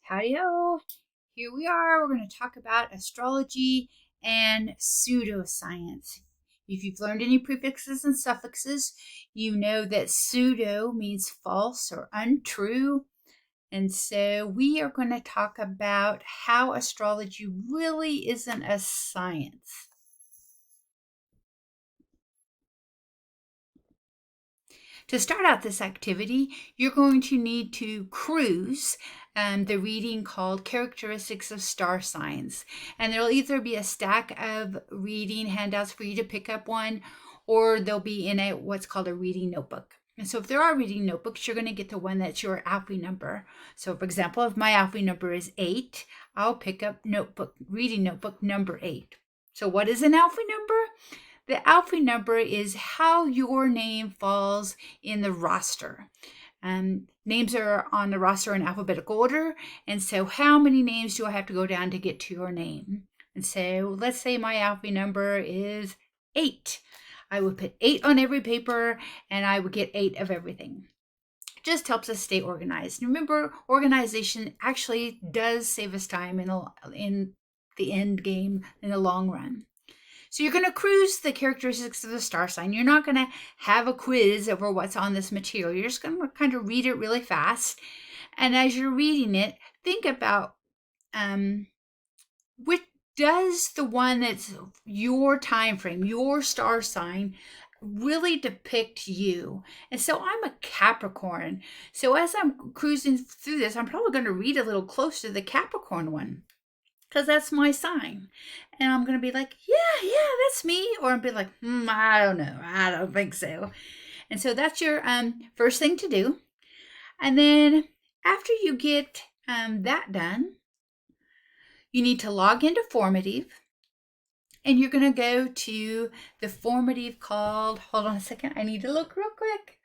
Howdy-ho! Here we are. We're going to talk about astrology and pseudoscience. If you've learned any prefixes and suffixes, you know that pseudo means false or untrue. And so we are going to talk about how astrology really isn't a science. To start out this activity, you're going to need to cruise the reading called Characteristics of Star Signs. And there'll either be a stack of reading handouts for you to pick up one, or they'll be in what's called a reading notebook. And so if there are reading notebooks, you're going to get the one that's your Alfie number. So for example, if my Alfie number is 8, I'll pick up reading notebook number 8. So what is an Alfie number? The Alfie number is how your name falls in the roster. Names are on the roster in alphabetical order, and so how many names do I have to go down to get to your name? And so let's say my Alfie number is 8. I would put 8 on every paper, and I would get 8 of everything. It just helps us stay organized. Remember, organization actually does save us time in the end game in the long run. So you're going to cruise the characteristics of the star sign. You're not going to have a quiz over what's on this material. You're just going to kind of read it really fast. And as you're reading it, think about which does the one that's your time frame, your star sign, really depict you. And so I'm a Capricorn. So as I'm cruising through this, I'm probably going to read a little closer to the Capricorn one, because that's my sign. And I'm going to be like, yeah, that's me. Or I'll be like, I don't know. I don't think so. And so that's your first thing to do. And then after you get that done, you need to log into Formative. And you're going to go to the Formative called, hold on a second, I need to look real quick.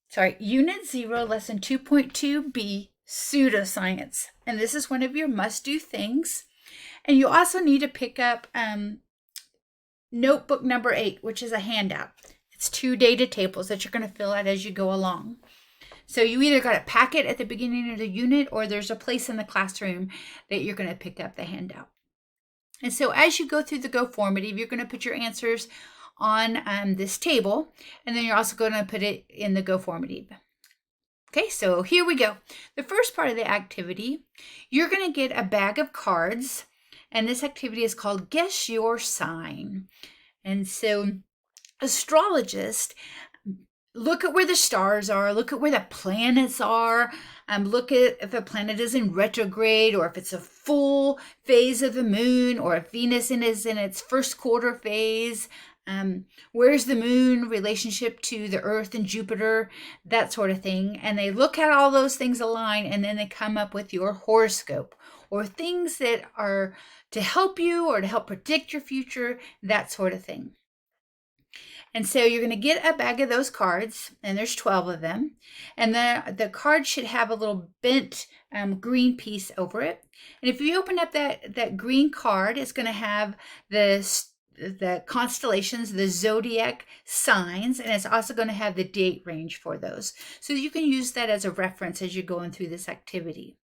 Sorry, Unit 0, Lesson 2.2b, Pseudoscience. And this is one of your must-do things. And you also need to pick up notebook number 8, which is a handout. It's 2 data tables that you're going to fill out as you go along. So you either got a packet at the beginning of the unit, or there's a place in the classroom that you're going to pick up the handout. And so as you go through the Go Formative, you're going to put your answers on this table, and then you're also going to put it in the Go Formative. Okay, so here we go. The first part of the activity, you're going to get a bag of cards, and this activity is called Guess Your Sign. And so astrologists look at where the stars are, look at where the planets are, look at if a planet is in retrograde, or if it's a full phase of the moon, or if Venus is in its first quarter phase. Where's the moon relationship to the Earth and Jupiter, that sort of thing. And they look at all those things align, and then they come up with your horoscope, or things that are to help you or to help predict your future, that sort of thing. And so you're going to get a bag of those cards, and there's 12 of them. And the card should have a little bent green piece over it. And if you open up that green card, it's going to have the constellations, the zodiac signs, and it's also going to have the date range for those. So you can use that as a reference as you're going through this activity.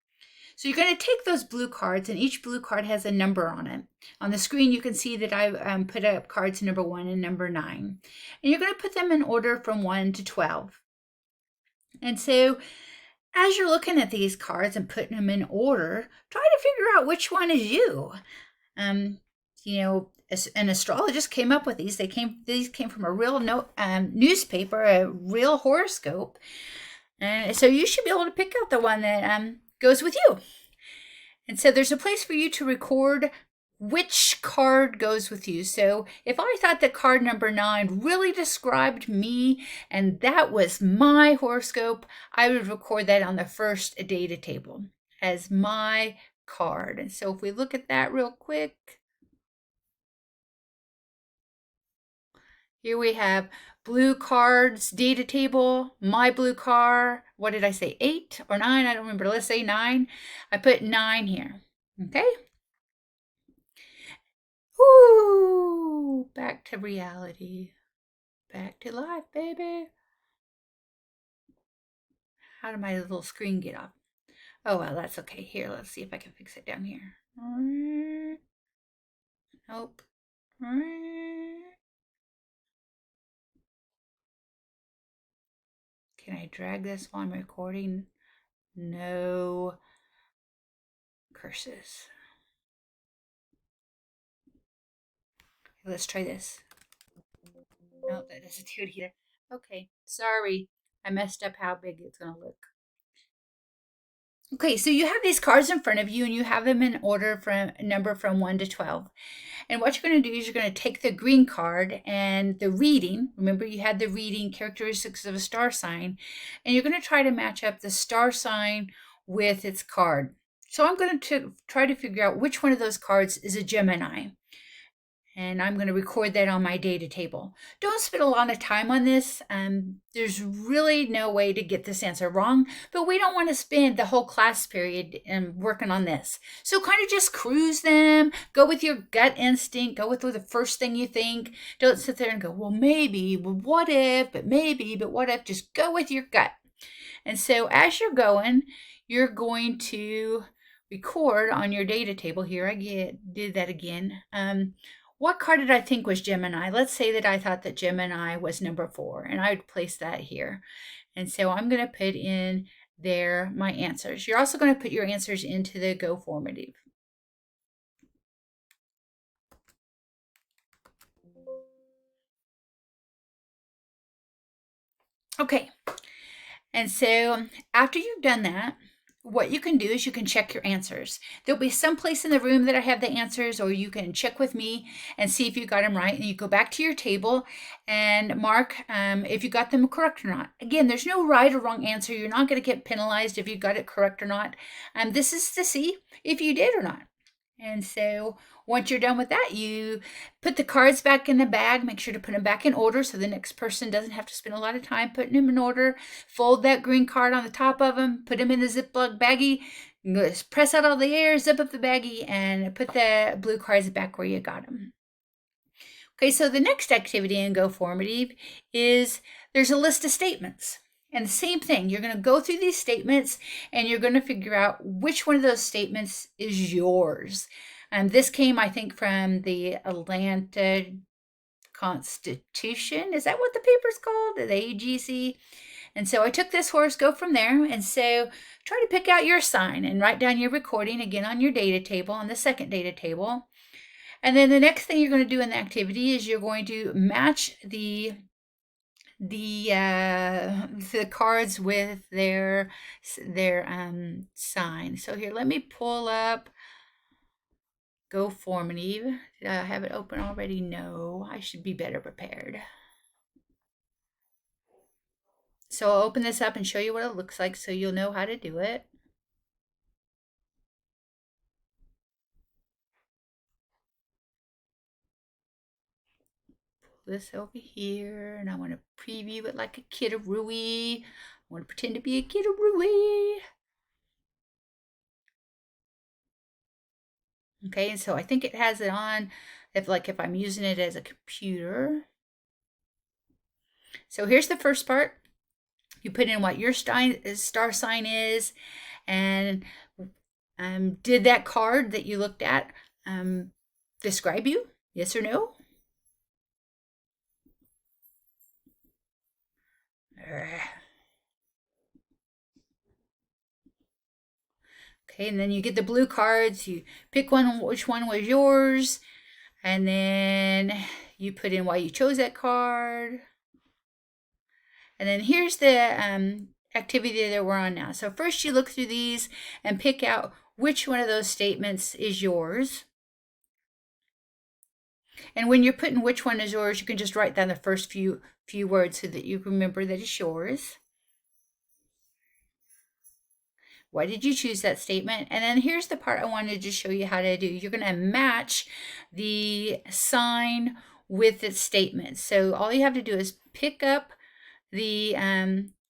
So you're going to take those blue cards, and each blue card has a number on it. On the screen, you can see that I put up cards number 1 and number 9. And you're going to put them in order from 1 to 12. And so as you're looking at these cards and putting them in order, try to figure out which one is you. An astrologist came up with these. These came from a real newspaper, a real horoscope. And so you should be able to pick out the one that goes with you. And so there's a place for you to record which card goes with you. So if I thought that card number 9 really described me and that was my horoscope, I would record that on the first data table as my card. And so if we look at that real quick, here we have blue cards, data table, my blue card. What did I say, 8 or 9? I don't remember. Let's say 9. I put 9 here. Okay. Woo! Back to reality. Back to life, baby. How did my little screen get off? Oh, well, that's okay. Here, let's see if I can fix it down here. Nope. Can I drag this while I'm recording? No curses. Let's try this. No, that doesn't do it either. Okay, sorry. I messed up how big it's going to look. Okay, so you have these cards in front of you and you have them in order from number from 1 to 12. And what you're going to do is you're going to take the green card and the reading. Remember, you had the reading characteristics of a star sign. And you're going to try to match up the star sign with its card. So I'm going to try to figure out which one of those cards is a Gemini. And I'm going to record that on my data table. Don't spend a lot of time on this. There's really no way to get this answer wrong, but we don't want to spend the whole class period working on this. So kind of just cruise them, go with your gut instinct, go with the first thing you think. Don't sit there and go, well, maybe, well, what if, but maybe, but what if, just go with your gut. And so as you're going to record on your data table here. I did that again. What card did I think was Gemini? Let's say that I thought that Gemini was number 4, and I would place that here. And so I'm going to put in there my answers. You're also going to put your answers into the Go Formative. Okay, and so after you've done that, what you can do is you can check your answers. There'll be some place in the room that I have the answers, or you can check with me and see if you got them right. And you go back to your table and mark if you got them correct or not. Again, there's no right or wrong answer. You're not going to get penalized if you got it correct or not. This is to see if you did or not. And so once you're done with that, you put the cards back in the bag. Make sure to put them back in order so the next person doesn't have to spend a lot of time putting them in order. Fold that green card on the top of them, put them in the Ziploc baggie, press out all the air, zip up the baggie, and put the blue cards back where you got them. Okay, so the next activity in Go Formative is there's a list of statements. And the same thing, you're going to go through these statements and you're going to figure out which one of those statements is yours. And this came, I think, from the Atlanta Constitution. Is that what the paper's called? The AGC? And so I took this horoscope from there. And so try to pick out your sign and write down your recording again on your data table, on the second data table. And then the next thing you're going to do in the activity is you're going to match the cards with their sign. So here, let me pull up Go Formative. Did I have it open already? No, I should be better prepared. So I'll open this up and show you what it looks like so you'll know how to do it. This over here, and I want to preview it like a kiddaroo. I want to pretend to be a kiddaroo. Okay, and so I think it has it on if I'm using it as a computer. So here's the first part. You put in what your star sign is, and did that card that you looked at describe you? Yes or no? Okay, and then you get the blue cards. You pick one, which one was yours, and then you put in why you chose that card. And then here's the activity that we're on now. So first you look through these and pick out which one of those statements is yours. And when you're putting which one is yours, you can just write down the first few words so that you remember that it's yours. Why did you choose that statement? And then here's the part I wanted to show you how to do. You're going to match the sign with its statement. So all you have to do is pick up the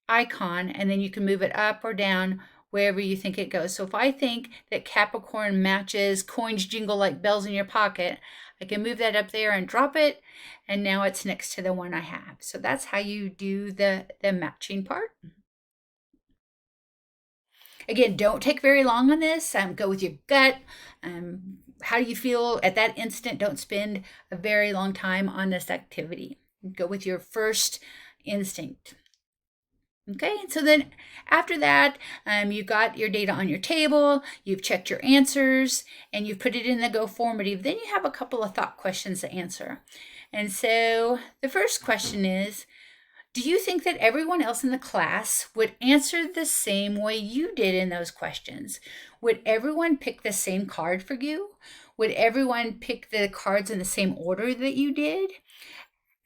icon, and then you can move it up or down wherever you think it goes. So if I think that Capricorn matches coins jingle like bells in your pocket, I can move that up there and drop it, and now it's next to the one I have. So that's how you do the matching part. Again, don't take very long on this. Go with your gut. How do you feel at that instant? Don't spend a very long time on this activity. Go with your first instinct. Okay, so then after that, you've got your data on your table, you've checked your answers, and you've put it in the Go Formative. Then you have a couple of thought questions to answer. And so the first question is, do you think that everyone else in the class would answer the same way you did in those questions? Would everyone pick the same card for you? Would everyone pick the cards in the same order that you did?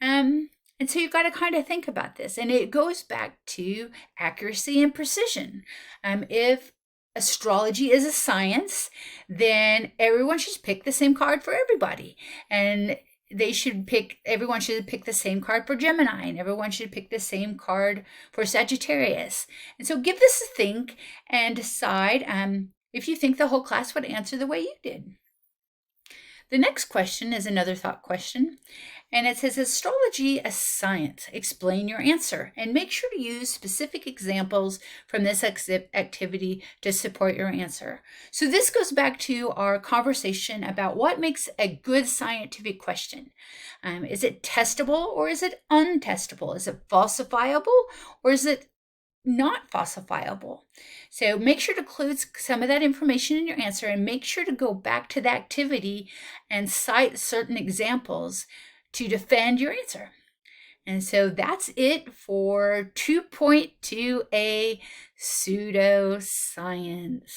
And so you've got to kind of think about this. And it goes back to accuracy and precision. If astrology is a science, then everyone should pick the same card for everybody. And everyone should pick the same card for Gemini, and everyone should pick the same card for Sagittarius. And so give this a think and decide if you think the whole class would answer the way you did. The next question is another thought question, and it says, astrology a science? Explain your answer, and make sure to use specific examples from this activity to support your answer. So this goes back to our conversation about what makes a good scientific question. Is it testable or is it untestable? Is it falsifiable or is it not falsifiable? So make sure to include some of that information in your answer, and make sure to go back to the activity and cite certain examples to defend your answer. And so that's it for 2.2a pseudoscience.